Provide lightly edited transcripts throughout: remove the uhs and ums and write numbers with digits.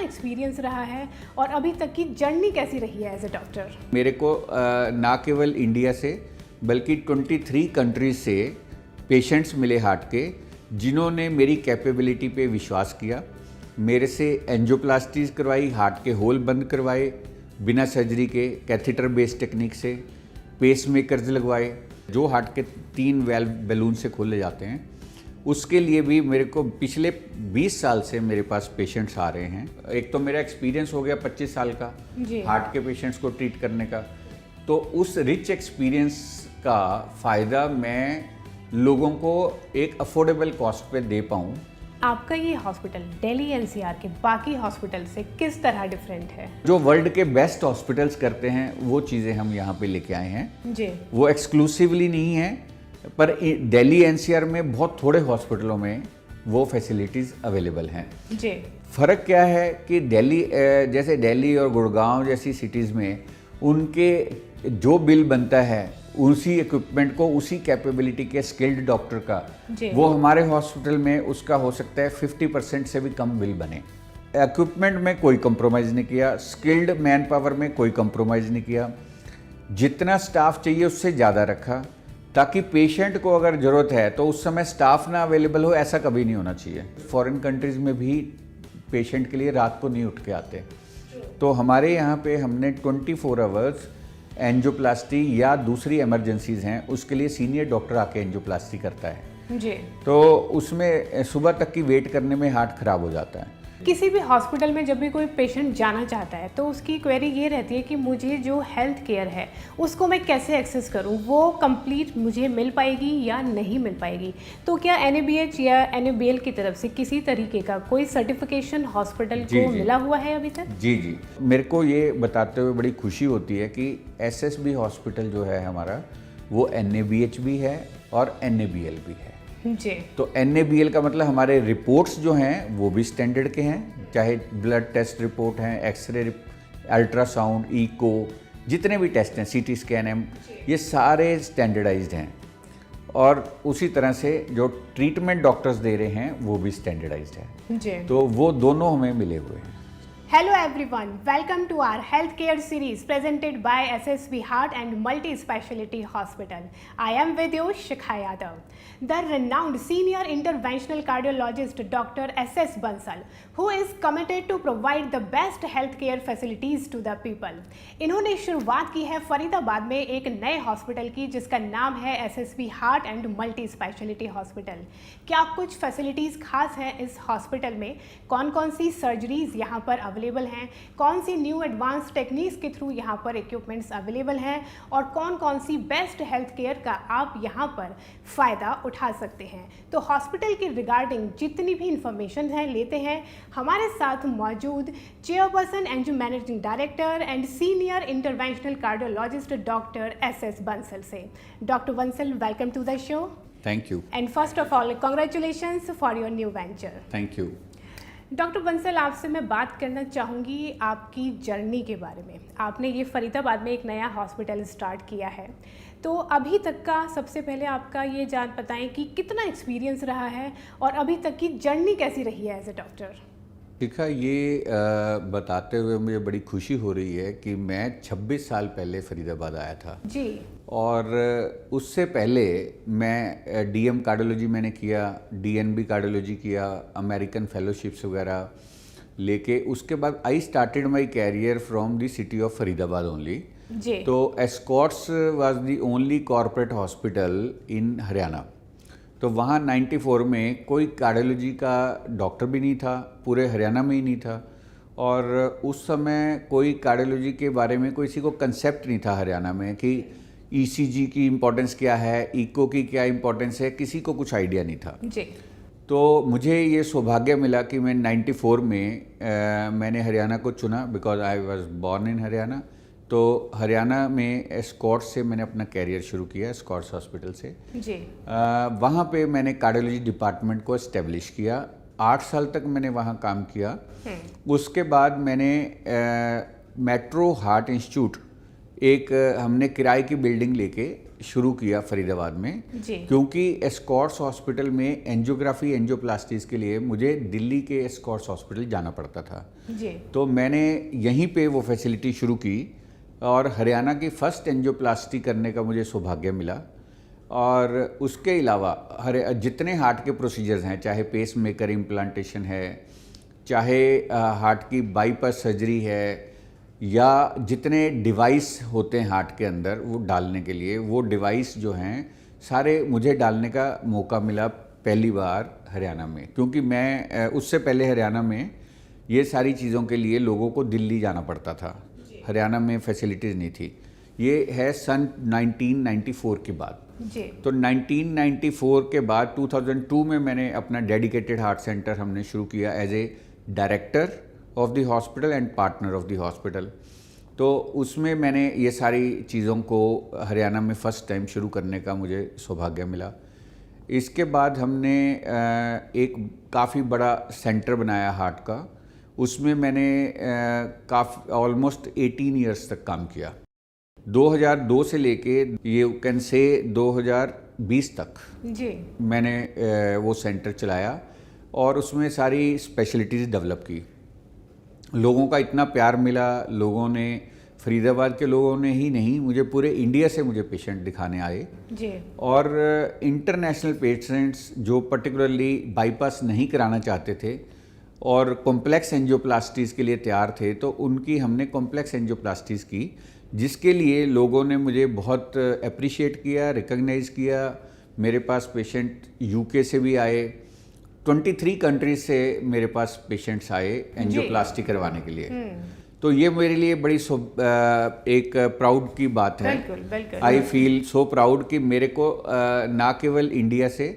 Experience रहा है और अभी तक की जर्नी कैसी रही है एज ए डॉक्टर? मेरे को ना केवल इंडिया से बल्कि 23 कंट्रीज से पेशेंट्स मिले हार्ट के, जिन्होंने मेरी कैपेबिलिटी पे विश्वास किया, मेरे से एंजियोप्लास्टीज करवाई, हार्ट के होल बंद करवाए बिना सर्जरी के, कैथेटर बेस्ड टेक्निक से पेस मेकर्स लगवाए जो हार्ट के 3 वेल्व बैलून से खोले जाते हैं। उसके लिए भी मेरे को पिछले 20 साल से मेरे पास पेशेंट्स आ रहे हैं। एक तो मेरा एक्सपीरियंस हो गया 25 साल का हार्ट के पेशेंट्स को ट्रीट करने का, तो उस रिच एक्सपीरियंस का फ़ायदा मैं लोगों को एक अफोर्डेबल कॉस्ट पे दे पाऊँ। आपका ये हॉस्पिटल दिल्ली एनसीआर के बाकी हॉस्पिटल से किस तरह डिफरेंट है? जो वर्ल्ड के बेस्ट हॉस्पिटल्स करते हैं वो चीज़ें हम यहाँ पे लेके आए हैं जी। वो एक्सक्लूसिवली नहीं है, पर दिल्ली एनसीआर में बहुत थोड़े हॉस्पिटलों में वो फैसिलिटीज़ अवेलेबल हैं। जी। फ़र्क क्या है कि दिल्ली जैसे दिल्ली और गुड़गांव जैसी सिटीज़ में उनके जो बिल बनता है उसी इक्विपमेंट को, उसी कैपेबिलिटी के स्किल्ड डॉक्टर का, वो हमारे हॉस्पिटल में उसका हो सकता है 50% से भी कम बिल बने। इक्विपमेंट में कोई कंप्रोमाइज़ नहीं किया, स्किल्ड मैन पावर में कोई कंप्रोमाइज़ नहीं किया, जितना स्टाफ चाहिए उससे ज़्यादा रखा, ताकि पेशेंट को अगर ज़रूरत है तो उस समय स्टाफ ना अवेलेबल हो, ऐसा कभी नहीं होना चाहिए। फॉरेन कंट्रीज़ में भी पेशेंट के लिए रात को नहीं उठ के आते, तो हमारे यहाँ पे हमने 24 आवर्स एंजियोप्लास्टी या दूसरी इमरजेंसीज़ हैं उसके लिए सीनियर डॉक्टर आके एंजियोप्लास्टी करता है जी। तो उसमें सुबह तक की वेट करने में हार्ट ख़राब हो जाता है। किसी भी हॉस्पिटल में जब भी कोई पेशेंट जाना चाहता है तो उसकी क्वेरी ये रहती है कि मुझे जो हेल्थ केयर है उसको मैं कैसे एक्सेस करूं, वो कंप्लीट मुझे मिल पाएगी या नहीं मिल पाएगी। तो क्या NABH या NABL की तरफ से किसी तरीके का कोई सर्टिफिकेशन हॉस्पिटल को मिला हुआ है अभी तक? जी जी, मेरे को ये बताते हुए बड़ी खुशी होती है कि SSB हॉस्पिटल जो है हमारा वो NABH भी है और NABL भी है जी। तो NABL का मतलब हमारे रिपोर्ट्स जो हैं वो भी स्टैंडर्ड के हैं, चाहे ब्लड टेस्ट रिपोर्ट हैं, एक्सरे, अल्ट्रासाउंड, इको, जितने भी टेस्ट हैं, CT स्कैन, ये सारे स्टैंडर्डाइज्ड हैं। और उसी तरह से जो ट्रीटमेंट डॉक्टर्स दे रहे हैं वो भी स्टैंडर्डाइज्ड है जी। तो वो दोनों हमें मिले हुए हैं। Hello everyone, welcome to our healthcare series presented by SSB Heart and Multi-Speciality Hospital. I am with you, Shikha Yadav. The renowned senior interventional cardiologist Dr. SS Bansal, who is committed to provide the best healthcare facilities to the people. इन्होंने शुरुआत की है फरीदाबाद में एक नए hospital की जिसका नाम है SSB Heart and Multi-Speciality Hospital. क्या कुछ फैसिलिटीज़ खास हैं इस हॉस्पिटल में? कौन कौन सी सर्जरीज यहाँ पर अवेलेबल हैं, कौन सी न्यू एडवांस टेक्निक्स के थ्रू यहाँ पर इक्विपमेंट्स अवेलेबल हैं और कौन कौन सी बेस्ट हेल्थ केयर का आप यहाँ पर फ़ायदा उठा सकते हैं। तो हॉस्पिटल के रिगार्डिंग जितनी भी इंफॉर्मेशन है लेते हैं हमारे साथ मौजूद chairperson and managing director and senior interventional cardiologist doctor SS Bansal से। Doctor Bansal, welcome to the show. Thank you. And first of all congratulations for your new venture. Thank you. Doctor Bansal, आपसे मैं बात करना चाहूँगी आपकी जर्नी के बारे में। आपने ये फरीदाबाद में एक नया हॉस्पिटल स्टार्ट किया है, तो अभी तक का सबसे पहले आपका ये जान बताएं कि कितना एक्सपीरियंस रहा है और अभी तक की जर्नी कैसी रही है एज ए डॉक्टर? देखा, ये बताते हुए मुझे बड़ी खुशी हो रही है कि मैं 26 साल पहले फरीदाबाद आया था जी। और उससे पहले मैं DM कार्डियोलॉजी मैंने किया, DNB कार्डियोलॉजी किया, अमेरिकन फेलोशिप्स वगैरह लेके उसके बाद I started my career from the city of Faridabad only. जी। तो Escorts was the only corporate hospital in Haryana. तो वहाँ 94 में कोई कार्डियोलॉजी का डॉक्टर भी नहीं था, पूरे हरियाणा में ही नहीं था, और उस समय कोई कार्डियोलॉजी के बारे में किसी को कंसेप्ट नहीं था हरियाणा में कि ECG की इम्पोर्टेंस क्या है, इको की क्या इम्पोर्टेंस है, किसी को कुछ आइडिया नहीं था जी। तो मुझे ये सौभाग्य मिला कि मैं 94 में मैंने हरियाणा को चुना, because I was born in Haryana. तो हरियाणा में एस्कॉर्ट्स से मैंने अपना कैरियर शुरू किया, एस्कॉर्ट्स हॉस्पिटल से जी। वहाँ पे मैंने कार्डियोलॉजी डिपार्टमेंट को इस्टेब्लिश किया, 8 साल तक मैंने वहाँ काम किया। उसके बाद मैंने मेट्रो हार्ट इंस्टीट्यूट एक हमने किराए की बिल्डिंग लेके शुरू किया फरीदाबाद में, जी। क्योंकि एस्कॉर्ट्स हॉस्पिटल में एंजियोग्राफी एंजियोप्लास्टीज के लिए मुझे दिल्ली के एस्कॉर्ट्स हॉस्पिटल जाना पड़ता था। जी। तो मैंने यहीं पे वो फैसिलिटी शुरू की और हरियाणा की फर्स्ट एंजियोप्लास्टी करने का मुझे सौभाग्य मिला। और उसके अलावा जितने हार्ट के प्रोसीजर्स हैं, चाहे पेस मेकर इम्प्लांटेशन है, चाहे हार्ट की बाईपास सर्जरी है, या जितने डिवाइस होते हैं हार्ट के अंदर वो डालने के लिए, वो डिवाइस जो हैं सारे मुझे डालने का मौका मिला पहली बार हरियाणा में। क्योंकि मैं उससे पहले हरियाणा में ये सारी चीज़ों के लिए लोगों को दिल्ली जाना पड़ता था, हरियाणा में फैसिलिटीज़ नहीं थी। ये है सन 1994 के बाद। जी। तो 1994 के बाद 2002 में मैंने अपना डेडिकेटेड हार्ट सेंटर हमने शुरू किया as a director of the hospital and partner of the hospital. तो उसमें मैंने ये सारी चीज़ों को हरियाणा में फ़र्स्ट टाइम शुरू करने का मुझे सौभाग्य मिला। इसके बाद हमने एक काफ़ी बड़ा सेंटर बनाया हार्ट का, उसमें मैंने काफ़ी ऑलमोस्ट 18 ईयर्स तक काम किया। 2002 से लेके ये कैन से 2020 तक जी। मैंने वो सेंटर चलाया और उसमें सारी स्पेशलिटीज़ डेवलप की। लोगों का इतना प्यार मिला, लोगों ने, फरीदाबाद के लोगों ने ही नहीं, मुझे पूरे इंडिया से मुझे पेशेंट दिखाने आए। जी। और इंटरनेशनल पेशेंट्स जो पर्टिकुलरली बाईपास नहीं कराना चाहते थे और कॉम्प्लेक्स एंजियोप्लास्टीज के लिए तैयार थे, तो उनकी हमने कॉम्प्लेक्स एंजियोप्लास्टीज की, जिसके लिए लोगों ने मुझे बहुत अप्रिशिएट किया, रिकॉग्नाइज किया। मेरे पास पेशेंट यूके से भी आए, 23 कंट्रीज से मेरे पास पेशेंट्स आए एंजियोप्लास्टी करवाने के लिए। तो ये मेरे लिए बड़ी एक प्राउड की बात है। बिल्कुल, बिल्कुल। आई फील सो प्राउड कि मेरे को ना केवल इंडिया से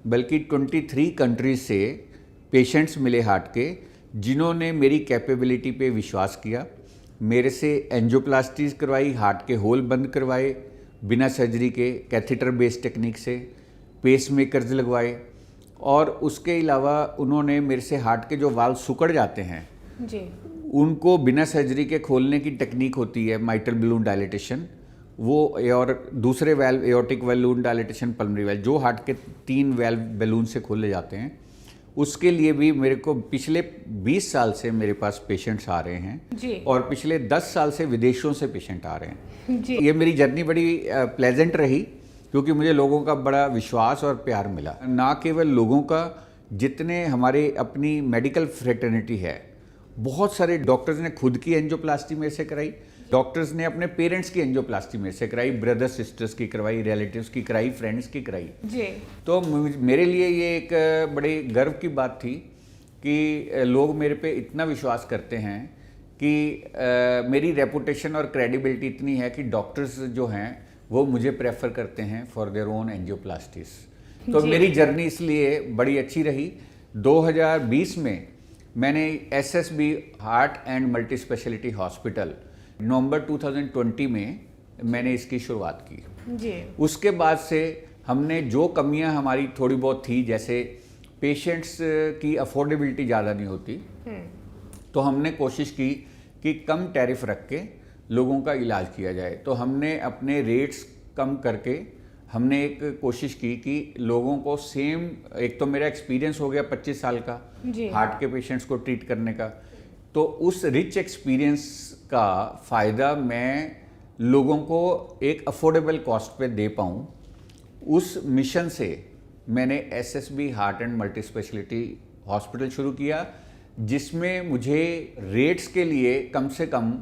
बल्कि 23 कंट्रीज से पेशेंट्स मिले हार्ट के, जिन्होंने मेरी कैपेबिलिटी पे विश्वास किया, मेरे से एंजियोप्लास्टीज करवाई, हार्ट के होल बंद करवाए बिना सर्जरी के, कैथेटर बेस्ड टेक्निक से, पेस मेकर्स लगवाए, और उसके अलावा उन्होंने मेरे से हार्ट के जो वाल्व सिकुड़ जाते हैं जी, उनको बिना सर्जरी के खोलने की टेक्निक होती है माइट्रल बलून डायलिटेशन, वो, और दूसरे valve aortic balloon dilatation, pulmonary valve, जो हार्ट के 3 वेल्व बैलून से खोले जाते हैं, उसके लिए भी मेरे को पिछले 20 साल से मेरे पास पेशेंट्स आ रहे हैं जी। और पिछले 10 साल से विदेशों से पेशेंट आ रहे हैं। जी। ये मेरी जर्नी बड़ी प्लेजेंट रही, क्योंकि मुझे लोगों का बड़ा विश्वास और प्यार मिला। ना केवल लोगों का, जितने हमारे अपनी मेडिकल फ्रेटर्निटी है, बहुत सारे डॉक्टर्स ने खुद की एंजियोप्लास्टी मेरे से कराई, डॉक्टर्स ने अपने पेरेंट्स की एंजियोप्लास्टी मेरे से कराई, ब्रदर्स सिस्टर्स की करवाई, रिलेटिव्स की कराई, फ्रेंड्स की कराई। जी। तो मेरे लिए ये एक बड़े गर्व की बात थी कि लोग मेरे पे इतना विश्वास करते हैं कि मेरी रेपुटेशन और क्रेडिबिलिटी इतनी है कि डॉक्टर्स जो हैं वो मुझे प्रेफर करते हैं फॉर देयर ओन एंजियोप्लास्टीज। तो मेरी जर्नी इसलिए बड़ी अच्छी रही। 2020 में मैंने SSB heart and multi speciality hospital November 2020 में मैंने इसकी शुरुआत की। जी। उसके बाद से हमने जो कमियां हमारी थोड़ी बहुत थी, जैसे पेशेंट्स की अफोर्डेबिलिटी ज़्यादा नहीं होती, तो हमने कोशिश की कि कम टैरिफ रख के लोगों का इलाज किया जाए। तो हमने अपने रेट्स कम करके हमने एक कोशिश की कि लोगों को सेम, एक तो मेरा एक्सपीरियंस हो गया 25 साल का जी। हार्ट के पेशेंट्स को ट्रीट करने का, तो उस रिच एक्सपीरियंस का फ़ायदा मैं लोगों को एक अफोर्डेबल कॉस्ट पे दे पाऊँ। उस मिशन से मैंने SSB heart and multi speciality hospital शुरू किया, जिसमें मुझे रेट्स के लिए कम से कम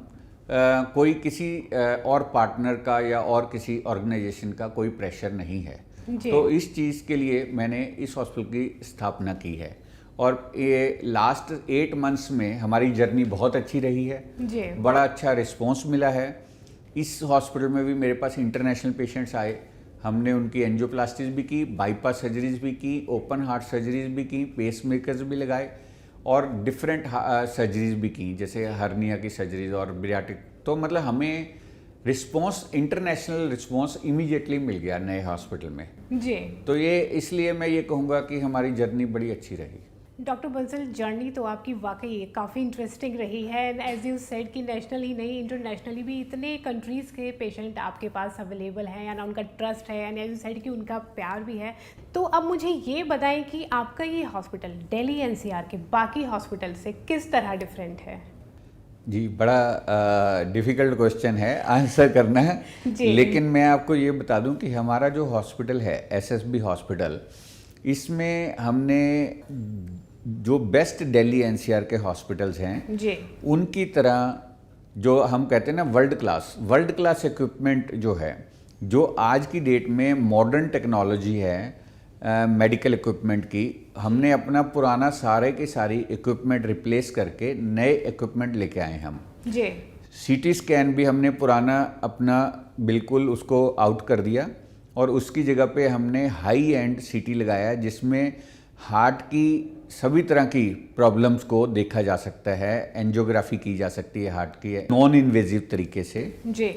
कोई किसी और पार्टनर का या और किसी ऑर्गेनाइजेशन का कोई प्रेशर नहीं है। तो इस चीज़ के लिए मैंने इस हॉस्पिटल की स्थापना की है और ये लास्ट 8 मंथ्स में हमारी जर्नी बहुत अच्छी रही है जी। बड़ा अच्छा रिस्पॉन्स मिला है। इस हॉस्पिटल में भी मेरे पास इंटरनेशनल पेशेंट्स आए, हमने उनकी एंजियोप्लास्टीज भी की, बाईपास सर्जरीज भी की, ओपन हार्ट सर्जरीज भी की, पेस मेकर्स भी लगाए और डिफरेंट सर्जरीज भी की, जैसे हर्निया की सर्जरीज और बियाटिक। तो मतलब हमें रिस्पॉन्स, इंटरनेशनल रिस्पॉन्स इमीडिएटली मिल गया नए हॉस्पिटल में। जी। तो ये इसलिए मैं ये कहूँगा कि हमारी जर्नी बड़ी अच्छी रही। डॉक्टर बंसल, जर्नी तो आपकी वाकई काफ़ी इंटरेस्टिंग रही है एंड एज यू सेड कि नेशनल ही नहीं इंटरनेशनली भी इतने कंट्रीज़ के पेशेंट आपके पास अवेलेबल हैं एंड उनका ट्रस्ट है एंड एज यू सेड कि उनका प्यार भी है। तो अब मुझे ये बताएं कि आपका ये हॉस्पिटल दिल्ली एनसीआर के बाकी हॉस्पिटल से किस तरह डिफरेंट है? जी, बड़ा डिफ़िकल्ट क्वेश्चन है आंसर करना है, लेकिन मैं आपको ये बता दूं कि हमारा जो हॉस्पिटल है एसएसबी हॉस्पिटल, इसमें हमने जो बेस्ट दिल्ली एनसीआर के हॉस्पिटल्स हैं जी, उनकी तरह जो हम कहते हैं ना वर्ल्ड क्लास इक्विपमेंट जो है, जो आज की डेट में मॉडर्न टेक्नोलॉजी है मेडिकल इक्विपमेंट की, हमने अपना पुराना सारे के सारी इक्विपमेंट रिप्लेस करके नए इक्विपमेंट लेके आए हम। जी, सीटी स्कैन भी हमने पुराना अपना बिल्कुल उसको आउट कर दिया और उसकी जगह पे हमने हाई एंड सीटी लगाया, जिसमें हार्ट की सभी तरह की प्रॉब्लम्स को देखा जा सकता है, एंजियोग्राफी की जा सकती है हार्ट की नॉन इन्वेजिव तरीके से जी,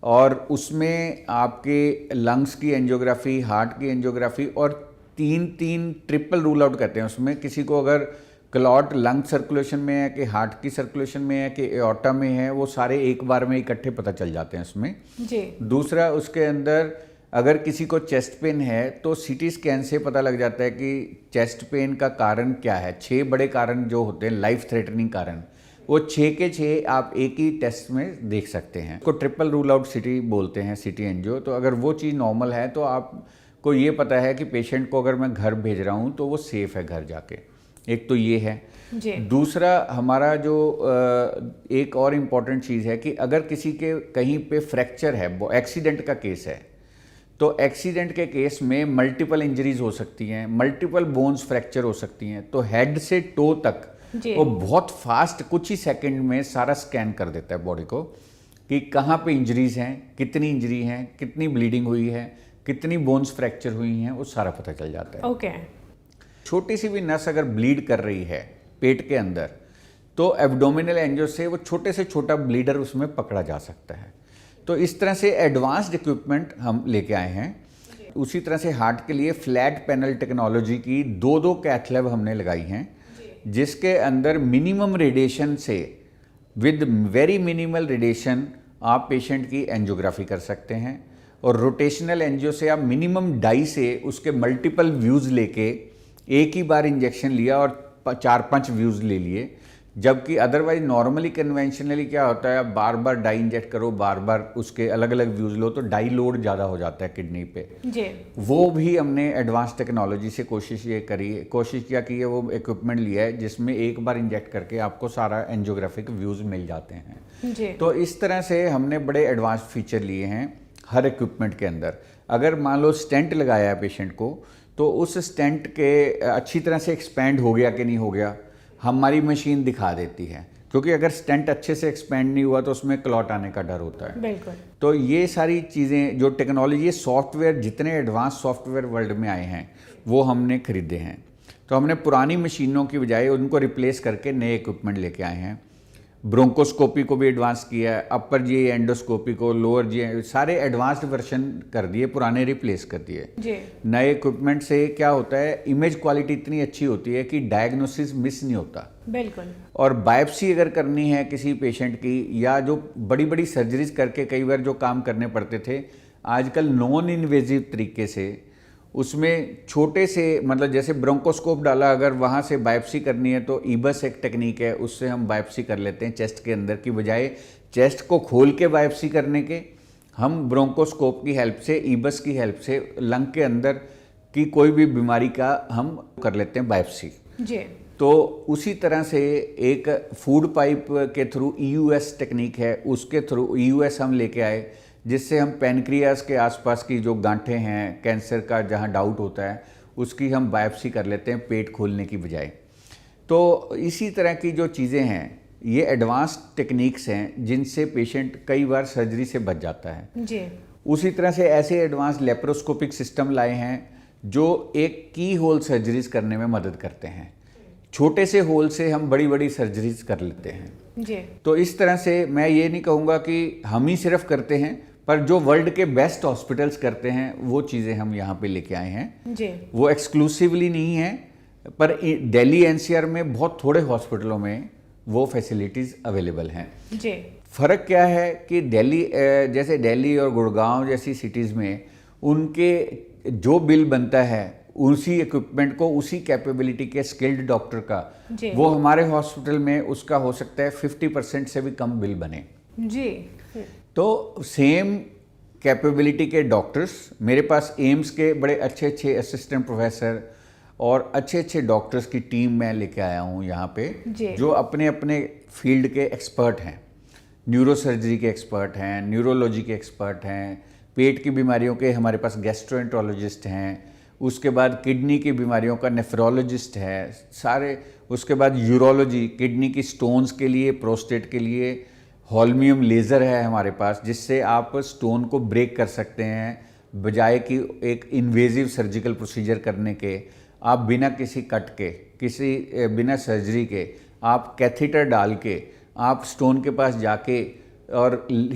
और उसमें आपके लंग्स की एंजियोग्राफी, हार्ट की एंजियोग्राफी और तीन ट्रिपल रूल आउट करते हैं। उसमें किसी को अगर क्लॉट लंग सर्कुलेशन में है कि हार्ट की सर्कुलेशन में है कि एओर्टा में है, वो सारे एक बार में इकट्ठे पता चल जाते हैं उसमें। जी, दूसरा, उसके अंदर अगर किसी को चेस्ट पेन है तो सीटी स्कैन से पता लग जाता है कि चेस्ट पेन का कारण क्या है। 6 बड़े कारण जो होते हैं लाइफ थ्रेटनिंग कारण, वो 6 के 6 आप एक ही टेस्ट में देख सकते हैं। उसको ट्रिपल रूल आउट सिटी बोलते हैं, सिटी एंजियो। तो अगर वो चीज़ नॉर्मल है तो आपको ये पता है कि पेशेंट को अगर मैं घर भेज रहा हूँ तो वो सेफ़ है घर जाके। एक तो ये है। जी, दूसरा, हमारा जो एक और इम्पॉर्टेंट चीज़ है कि अगर किसी के कहीं पे फ्रैक्चर है, वो एक्सीडेंट का केस है, तो एक्सीडेंट के केस में मल्टीपल इंजरीज हो सकती हैं, मल्टीपल बोन्स फ्रैक्चर हो सकती हैं। तो हेड से टो तक वो बहुत फास्ट कुछ ही सेकंड में सारा स्कैन कर देता है बॉडी को कि कहाँ पे इंजरीज हैं, कितनी इंजरी हैं, कितनी ब्लीडिंग हुई है, कितनी बोन्स फ्रैक्चर हुई हैं, वो सारा पता चल जाता है। ओके। छोटी सी भी नस अगर ब्लीड कर रही है पेट के अंदर, तो एब्डोमिनल एंजियो से वो छोटे से छोटा ब्लीडर उसमें पकड़ा जा सकता है। तो इस तरह से एडवांस्ड इक्विपमेंट हम लेके आए हैं। उसी तरह से हार्ट के लिए फ्लैट पैनल टेक्नोलॉजी की 2 कैथ लैब हमने लगाई हैं, जिसके अंदर मिनिमम रेडिएशन से विद वेरी मिनिमल रेडिएशन आप पेशेंट की एंजियोग्राफी कर सकते हैं और रोटेशनल एंजियो से आप मिनिमम डाई से उसके मल्टीपल व्यूज़ लेके एक ही बार इंजेक्शन लिया और 4-5 व्यूज़ ले लिए। जबकि अदरवाइज नॉर्मली कन्वेंशनली क्या होता है, आप बार बार डाई इंजेक्ट करो, बार बार उसके अलग अलग व्यूज़ लो, तो डाई लोड ज़्यादा हो जाता है किडनी पे। जी, वो भी हमने एडवांस टेक्नोलॉजी से कोशिश किया कि ये वो इक्विपमेंट लिया है जिसमें एक बार इंजेक्ट करके आपको सारा एंजियोग्राफिक व्यूज़ मिल जाते हैं। जी, तो इस तरह से हमने बड़े एडवांस फीचर लिए हैं हर इक्विपमेंट के अंदर। अगर मान लो स्टेंट लगाया है पेशेंट को, तो उस स्टेंट के अच्छी तरह से एक्सपैंड हो गया कि नहीं हो गया, हमारी मशीन दिखा देती है, क्योंकि अगर स्टेंट अच्छे से एक्सपैंड नहीं हुआ तो उसमें क्लॉट आने का डर होता है। बिल्कुल। तो ये सारी चीज़ें जो टेक्नोलॉजी, ये सॉफ्टवेयर, जितने एडवांस सॉफ्टवेयर वर्ल्ड में आए हैं वो हमने खरीदे हैं। तो हमने पुरानी मशीनों की बजाय उनको रिप्लेस करके नए इक्विपमेंट लेके आए हैं। ब्रोंकोस्कोपी को भी एडवांस किया है, अपर जी एंडोस्कोपी को, लोअर जी, सारे एडवांस्ड वर्जन कर दिए, पुराने रिप्लेस कर दिए। जी, नए इक्विपमेंट से क्या होता है, इमेज क्वालिटी इतनी अच्छी होती है कि डायग्नोसिस मिस नहीं होता। बिल्कुल। और बायोप्सी अगर करनी है किसी पेशेंट की, या जो बड़ी बड़ी सर्जरीज करके कई बार जो काम करने पड़ते थे, आजकल नॉन इन्वेजिव तरीके से उसमें छोटे से, मतलब जैसे ब्रोंकोस्कोप डाला, अगर वहाँ से बायोप्सी करनी है तो ईबस एक टेक्निक है, उससे हम बायोप्सी कर लेते हैं चेस्ट के अंदर की बजाय चेस्ट को खोल के बायोप्सी करने के। हम ब्रोंकोस्कोप की हेल्प से, ईबस की हेल्प से लंग के अंदर की कोई भी बीमारी का हम कर लेते हैं बायोप्सी। जी, तो उसी तरह से एक फूड पाइप के थ्रू EUS टेक्निक है, उसके थ्रू EUS हम लेके आए, जिससे हम पैनक्रियास के आसपास की जो गांठें हैं, कैंसर का जहां डाउट होता है, उसकी हम बायोप्सी कर लेते हैं पेट खोलने की बजाय। तो इसी तरह की जो चीज़ें हैं, ये एडवांस टेक्निक्स हैं जिनसे पेशेंट कई बार सर्जरी से बच जाता है। जी, उसी तरह से ऐसे एडवांस लेप्रोस्कोपिक सिस्टम लाए हैं जो एक की होल सर्जरीज करने में मदद करते हैं। छोटे से होल से हम बड़ी बड़ी सर्जरीज कर लेते हैं। जी, तो इस तरह से मैं ये नहीं कहूँगा कि हम ही सिर्फ करते हैं, पर जो वर्ल्ड के बेस्ट हॉस्पिटल्स करते हैं वो चीज़ें हम यहाँ पे लेके आए हैं। जी, वो एक्सक्लूसिवली नहीं है, पर दिल्ली एनसीआर में बहुत थोड़े हॉस्पिटलों में वो फैसिलिटीज़ अवेलेबल हैं। जी। फ़र्क क्या है कि दिल्ली जैसे दिल्ली और गुड़गांव जैसी सिटीज़ में उनके जो बिल बनता है उसी इक्विपमेंट को, उसी कैपेबिलिटी के स्किल्ड डॉक्टर का, वो हमारे हॉस्पिटल में उसका हो सकता है 50% से भी कम बिल बने। जी। तो सेम कैपेबिलिटी के डॉक्टर्स मेरे पास एम्स के बड़े अच्छे अच्छे असिस्टेंट प्रोफेसर और अच्छे अच्छे डॉक्टर्स की टीम मैं लेके आया हूँ यहाँ पे, जो अपने अपने फील्ड के एक्सपर्ट हैं। न्यूरो सर्जरी के एक्सपर्ट हैं, न्यूरोलॉजी के एक्सपर्ट हैं, पेट की बीमारियों के हमारे पास गैस्ट्रोएंटरोलॉजिस्ट हैं, उसके बाद किडनी की बीमारियों का नेफ्रोलॉजिस्ट है सारे, उसके बाद यूरोलॉजी, किडनी की स्टोन्स के लिए, प्रोस्टेट के लिए होल्मियम लेज़र है हमारे पास, जिससे आप स्टोन को ब्रेक कर सकते हैं बजाय कि एक इन्वेजिव सर्जिकल प्रोसीजर करने के। आप बिना किसी कट के, बिना सर्जरी के, आप कैथेटर डाल के आप स्टोन के पास जाके और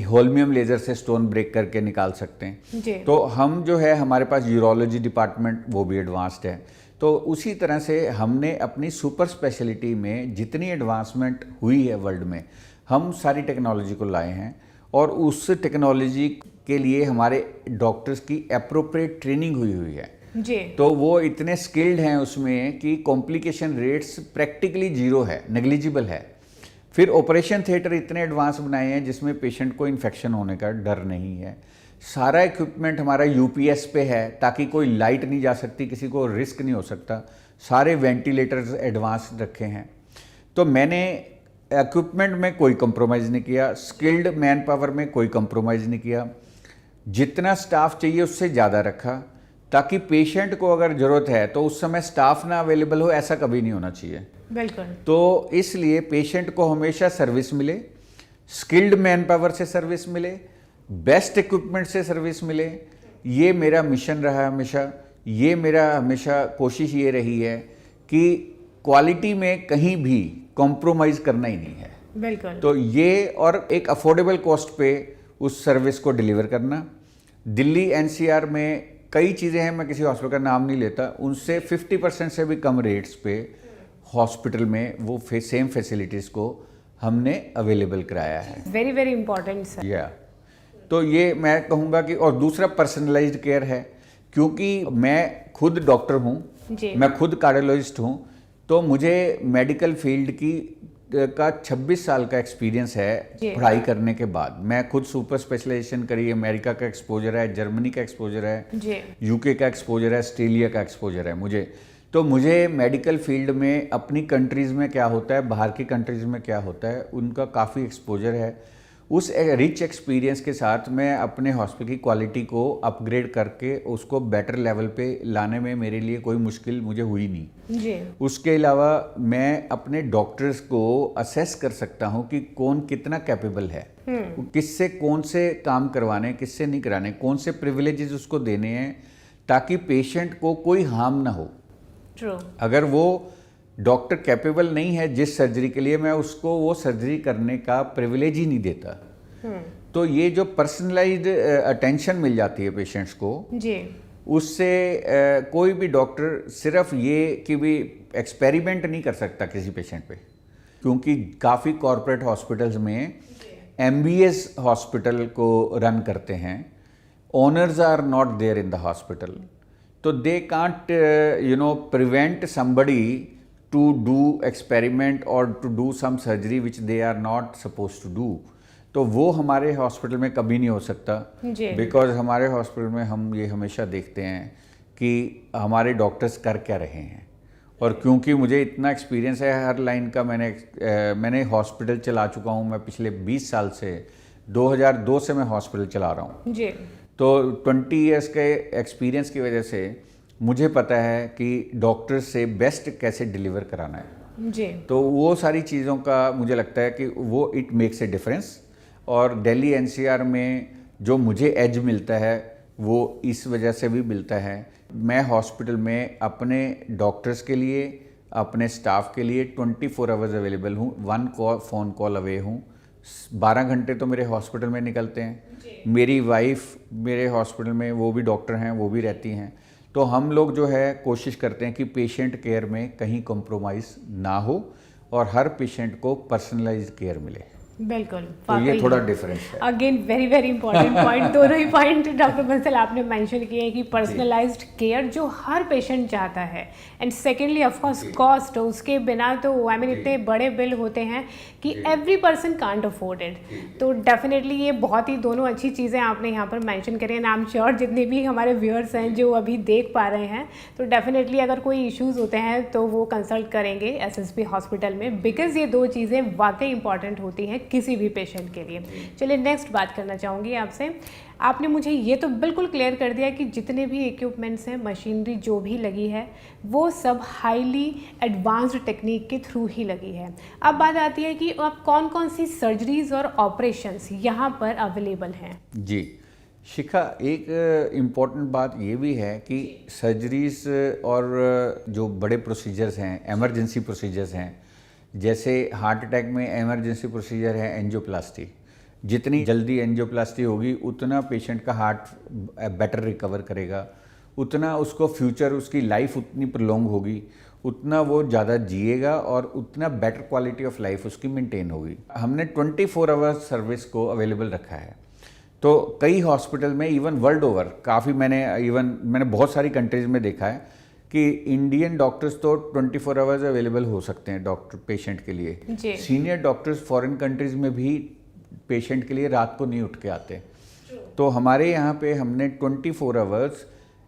होल्मियम लेज़र से स्टोन ब्रेक करके निकाल सकते हैं। तो हम जो है हमारे पास यूरोलॉजी डिपार्टमेंट वो भी एडवांस्ड है। तो उसी तरह से हमने अपनी सुपर स्पेशलिटी में जितनी एडवांसमेंट हुई है वर्ल्ड में, हम सारी टेक्नोलॉजी को लाए हैं और उस टेक्नोलॉजी के लिए हमारे डॉक्टर्स की अप्रोप्रिएट ट्रेनिंग हुई है जी। तो वो इतने स्किल्ड हैं उसमें कि कॉम्प्लिकेशन रेट्स प्रैक्टिकली जीरो है, नेग्लिजिबल है। फिर ऑपरेशन थिएटर इतने एडवांस बनाए हैं जिसमें पेशेंट को इन्फेक्शन होने का डर नहीं है। सारा इक्विपमेंट हमारा यूपीएस पे है ताकि कोई लाइट नहीं जा सकती, किसी को रिस्क नहीं हो सकता। सारे वेंटिलेटर्स एडवांस रखे हैं। तो मैंने इक्विपमेंट में कोई कंप्रोमाइज़ नहीं किया, स्किल्ड मैन पावर में कोई कंप्रोमाइज़ नहीं किया, जितना स्टाफ चाहिए उससे ज़्यादा रखा ताकि पेशेंट को अगर ज़रूरत है तो उस समय स्टाफ ना अवेलेबल हो, ऐसा कभी नहीं होना चाहिए। बिल्कुल। तो इसलिए पेशेंट को हमेशा सर्विस मिले, स्किल्ड मैन पावर से सर्विस मिले, बेस्ट इक्विपमेंट से सर्विस मिले, ये मेरा मिशन रहा हमेशा। ये मेरा हमेशा कोशिश ये रही है कि क्वालिटी में कहीं भी कॉम्प्रोमाइज़ करना ही नहीं है। बिल्कुल। तो ये और एक अफोर्डेबल कॉस्ट पे उस सर्विस को डिलीवर करना। दिल्ली एनसीआर में कई चीज़ें हैं, मैं किसी हॉस्पिटल का नाम नहीं लेता, उनसे 50% से भी कम रेट्स पे हॉस्पिटल में वो सेम फैसिलिटीज़ को हमने अवेलेबल कराया है। Very very important sir. या तो ये मैं कहूँगा कि, और दूसरा पर्सनलाइज्ड केयर है, क्योंकि मैं खुद डॉक्टर हूँ, मैं खुद कार्डियोलॉजिस्ट हूँ, तो मुझे मेडिकल फील्ड का 26 साल का एक्सपीरियंस है पढ़ाई करने के बाद। मैं खुद सुपर स्पेशलाइजेशन करी, अमेरिका का एक्सपोजर है, जर्मनी का एक्सपोजर है, यूके का एक्सपोजर है, ऑस्ट्रेलिया का एक्सपोजर है मुझे। तो मुझे मेडिकल फील्ड में अपनी कंट्रीज़ में क्या होता है, बाहर की कंट्रीज़ में क्या होता है, उनका काफ़ी एक्सपोजर है। उस रिच एक्सपीरियंस के साथ मैं अपने हॉस्पिटल की क्वालिटी को अपग्रेड करके उसको बेटर लेवल पे लाने में मेरे लिए कोई मुश्किल मुझे हुई नहीं जी। उसके अलावा मैं अपने डॉक्टर्स को असेस कर सकता हूँ कि कौन कितना कैपेबल है, किससे कौन से काम करवाने, किससे नहीं कराने, कौन से प्रिविलेजेस उसको देने हैं ताकि पेशेंट को कोई हार्म ना हो। ट्रू। अगर वो डॉक्टर कैपेबल नहीं है जिस सर्जरी के लिए, मैं उसको वो सर्जरी करने का प्रिविलेज ही नहीं देता। तो ये जो पर्सनलाइज्ड अटेंशन मिल जाती है पेशेंट्स को जी, उससे कोई भी डॉक्टर सिर्फ ये कि भी एक्सपेरिमेंट नहीं कर सकता किसी पेशेंट पे, क्योंकि काफ़ी कॉरपोरेट हॉस्पिटल्स में एमबीएस हॉस्पिटल को रन करते हैं, owners are not there in the hospital, तो they can't prevent somebody to do experiment और to do some surgery which they are not suppose to do. तो वो हमारे हॉस्पिटल में कभी नहीं हो सकता, बिकॉज हमारे हॉस्पिटल में हम ये हमेशा देखते हैं कि हमारे डॉक्टर्स कर क्या रहे हैं। और क्योंकि मुझे इतना एक्सपीरियंस है हर लाइन का, मैंने हॉस्पिटल चला चुका हूँ मैं पिछले 20 साल से, 2002 से मैं हॉस्पिटल चला रहा हूँ जी। तो 20 इयर्स के एक्सपीरियंस की वजह से मुझे पता है कि डॉक्टर से बेस्ट कैसे डिलीवर कराना है जी। तो वो सारी चीज़ों का मुझे लगता है कि वो इट मेक्स ए डिफरेंस। और दिल्ली एनसीआर में जो मुझे एज मिलता है वो इस वजह से भी मिलता है, मैं हॉस्पिटल में अपने डॉक्टर्स के लिए, अपने स्टाफ के लिए 24 आवर्स अवेलेबल हूँ, 1 फ़ोन कॉल अवे हूँ। 12 घंटे तो मेरे हॉस्पिटल में निकलते हैं। मेरी वाइफ मेरे हॉस्पिटल में, वो भी डॉक्टर हैं, वो भी रहती हैं, तो हम लोग जो है कोशिश करते हैं कि पेशेंट केयर में कहीं कॉम्प्रोमाइज़ ना हो और हर पेशेंट को पर्सनलाइज्ड केयर मिले। बिल्कुल, तो ये थोड़ा डिफरेंस है। Again very very important point, दोनों ही पॉइंट डॉक्टर बंसल आपने मेंशन किए हैं कि पर्सनलाइज्ड केयर जो हर पेशेंट चाहता है, and secondly of course cost, उसके बिना तो आई मीन इतने बड़े बिल होते हैं कि every person can't afford it. तो डेफिनेटली ये बहुत ही दोनों अच्छी चीज़ें आपने यहाँ पर मेंशन करी हैं। आई एम श्योर जितने भी हमारे व्यूअर्स हैं जो अभी देख पा रहे हैं, तो डेफिनेटली अगर कोई इश्यूज़ होते हैं तो वो कंसल्ट करेंगे एसएसबी हॉस्पिटल में, बिकॉज ये दो चीज़ें वाकई इंपॉर्टेंट होती हैं किसी भी पेशेंट के लिए। चलिए नेक्स्ट बात करना चाहूँगी आपसे। आपने मुझे ये तो बिल्कुल क्लियर कर दिया कि जितने भी इक्विपमेंट्स हैं, मशीनरी जो भी लगी है, वो सब हाईली एडवांस्ड टेक्निक के थ्रू ही लगी है। अब बात आती है कि अब कौन कौन सी सर्जरीज और ऑपरेशंस यहाँ पर अवेलेबल हैं। जी शिखा, एक इम्पॉर्टेंट बात ये भी है कि सर्जरीज और जो बड़े प्रोसीजर्स हैं, एमरजेंसी प्रोसीजर्स हैं, जैसे हार्ट अटैक में एमरजेंसी प्रोसीजर है एंजियोप्लास्टी। जितनी जल्दी एंजियोप्लास्टी होगी उतना पेशेंट का हार्ट बेटर रिकवर करेगा, उतना उसको फ्यूचर, उसकी लाइफ उतनी प्रोलॉन्ग होगी, उतना वो ज़्यादा जिएगा और उतना बेटर क्वालिटी ऑफ लाइफ उसकी मेंटेन होगी। हमने 24 आवर्स सर्विस को अवेलेबल रखा है। तो कई हॉस्पिटल में इवन वर्ल्ड ओवर मैंने बहुत सारी कंट्रीज़ में देखा है कि इंडियन डॉक्टर्स तो 24 आवर्स अवेलेबल हो सकते हैं डॉक्टर पेशेंट के लिए। सीनियर डॉक्टर्स फॉरेन कंट्रीज़ में भी पेशेंट के लिए रात को नहीं उठ के आते। तो हमारे यहाँ पे हमने 24 आवर्स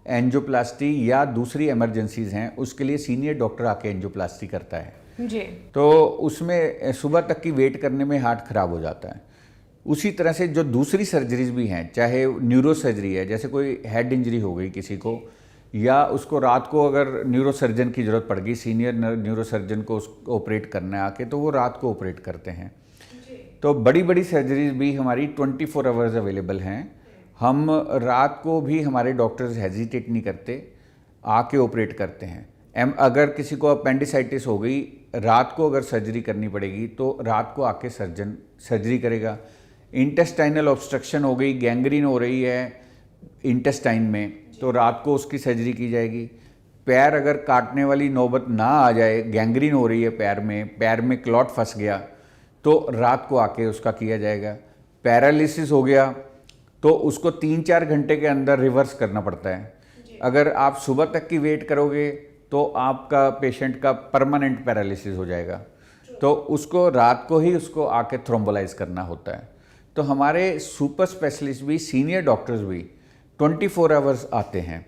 एंजियोप्लास्टी या दूसरी इमरजेंसीज हैं उसके लिए सीनियर डॉक्टर आके एंजियोप्लास्टी करता है जी। तो उसमें सुबह तक की वेट करने में हार्ट ख़राब हो जाता है। उसी तरह से जो दूसरी सर्जरीज भी हैं, चाहे न्यूरो सर्जरी है, जैसे कोई हेड इंजरी हो गई किसी को, या उसको रात को अगर न्यूरो सर्जन की ज़रूरत पड़ गई, सीनियर न्यूरो सर्जन को उसको ऑपरेट करना है आके, तो वो रात को ऑपरेट करते हैं। तो बड़ी बड़ी सर्जरीज भी हमारी 24 आवर्स अवेलेबल हैं। हम रात को भी, हमारे डॉक्टर्स हेजिटेट नहीं करते, आके ऑपरेट करते हैं। अगर किसी को अपेंडिसाइटिस हो गई, रात को अगर सर्जरी करनी पड़ेगी तो रात को आके सर्जन सर्जरी करेगा। इंटेस्टाइनल ऑब्स्ट्रक्शन हो गई, गैंग्रीन हो रही है इंटेस्टाइन में, तो रात को उसकी सर्जरी की जाएगी। पैर अगर काटने वाली नौबत ना आ जाए, गैंग्रीन हो रही है पैर में क्लॉट फंस गया, तो रात को आके उसका किया जाएगा। पैरालिसिस हो गया तो उसको 3-4 घंटे के अंदर रिवर्स करना पड़ता है। अगर आप सुबह तक की वेट करोगे तो आपका पेशेंट का परमानेंट पैरालिसिस हो जाएगा, तो उसको रात को ही उसको आके थ्रोम्बोलाइज करना होता है। तो हमारे सुपर स्पेशलिस्ट भी, सीनियर डॉक्टर्स भी 24 आवर्स आते हैं।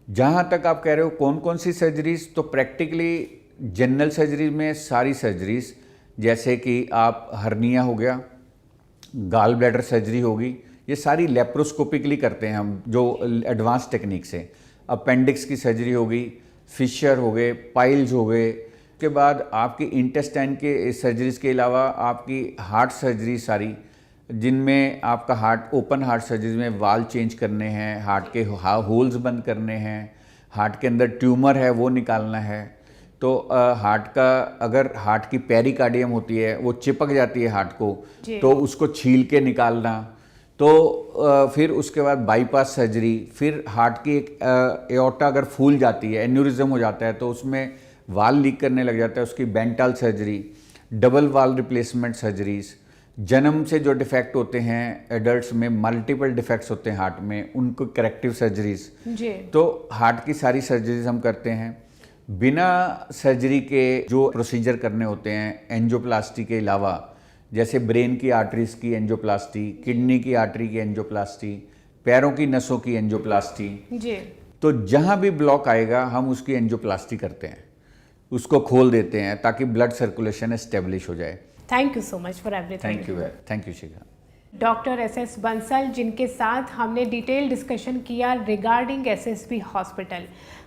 जहाँ तक आप कह रहे हो कौन कौन सी सर्जरीज, तो प्रैक्टिकली जनरल सर्जरीज में सारी सर्जरीज, जैसे कि आप हर्निया हो गया, गाल ब्लैडर सर्जरी होगी, ये सारी लेप्रोस्कोपिकली करते हैं हम, जो एडवांस टेक्निक से। अपेंडिक्स की सर्जरी होगी, फिशर हो गए, पाइल्स हो गए। उसके बाद आपकी इंटेस्टाइन के सर्जरीज के अलावा आपकी हार्ट सर्जरी सारी, जिनमें आपका हार्ट, ओपन हार्ट सर्जरी में वाल चेंज करने हैं, हार्ट के होल्स बंद करने हैं, हार्ट के अंदर ट्यूमर है वो निकालना है। तो हार्ट का, अगर हार्ट की पेरिकार्डियम होती है वो चिपक जाती है हार्ट को, तो उसको छील के निकालना। तो फिर उसके बाद बाईपास सर्जरी, फिर हार्ट की एक एओर्टा अगर फूल जाती है, एन्यूरिज्म हो जाता है, तो उसमें वाल लीक करने लग जाता है, उसकी बेंटाल सर्जरी, डबल वाल रिप्लेसमेंट सर्जरीज। जन्म से जो डिफेक्ट होते हैं एडल्ट्स में, मल्टीपल डिफेक्ट्स होते हैं हार्ट में, उनको करेक्टिव सर्जरीज। तो हार्ट की सारी सर्जरीज हम करते हैं। बिना सर्जरी के जो प्रोसीजर करने होते हैं एंजियोप्लास्टी के अलावा, जैसे ब्रेन की आर्टरीज की एंजियोप्लास्टी, किडनी की आर्टरी की एंजियोप्लास्टी, पैरों की नसों की एंजियोप्लास्टी, तो जहाँ भी ब्लॉक आएगा हम उसकी एंजियोप्लास्टी करते हैं, उसको खोल देते हैं ताकि ब्लड सर्कुलेशन एस्टेब्लिश हो जाए। Thank you so much for everything. Thank you Shikha. Doctor S Bansal, जिनके साथ हमने डिटेल डिस्कशन किया रिगार्डिंग एसएसबी हॉस्पिटल।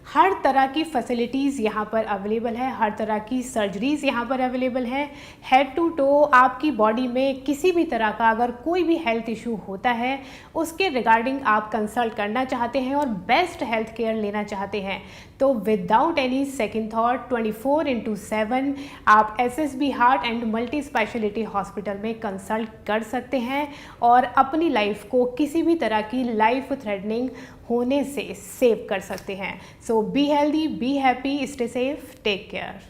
हर तरह की फैसिलिटीज़ यहाँ पर अवेलेबल है, हर तरह की सर्जरीज़ यहाँ पर अवेलेबल है। हेड टू टो आपकी बॉडी में किसी भी तरह का अगर कोई भी हेल्थ इशू होता है, उसके रिगार्डिंग आप कंसल्ट करना चाहते हैं और बेस्ट हेल्थ केयर लेना चाहते हैं, तो विदाउट एनी सेकेंड थॉट 24/7 आप SSB heart and multi speciality hospital में कंसल्ट कर सकते हैं। और अपनी लाइफ को किसी भी तरह की लाइफ थ्रेटनिंग होने से सेव कर सकते हैं। So be healthy, be happy, stay safe, take care.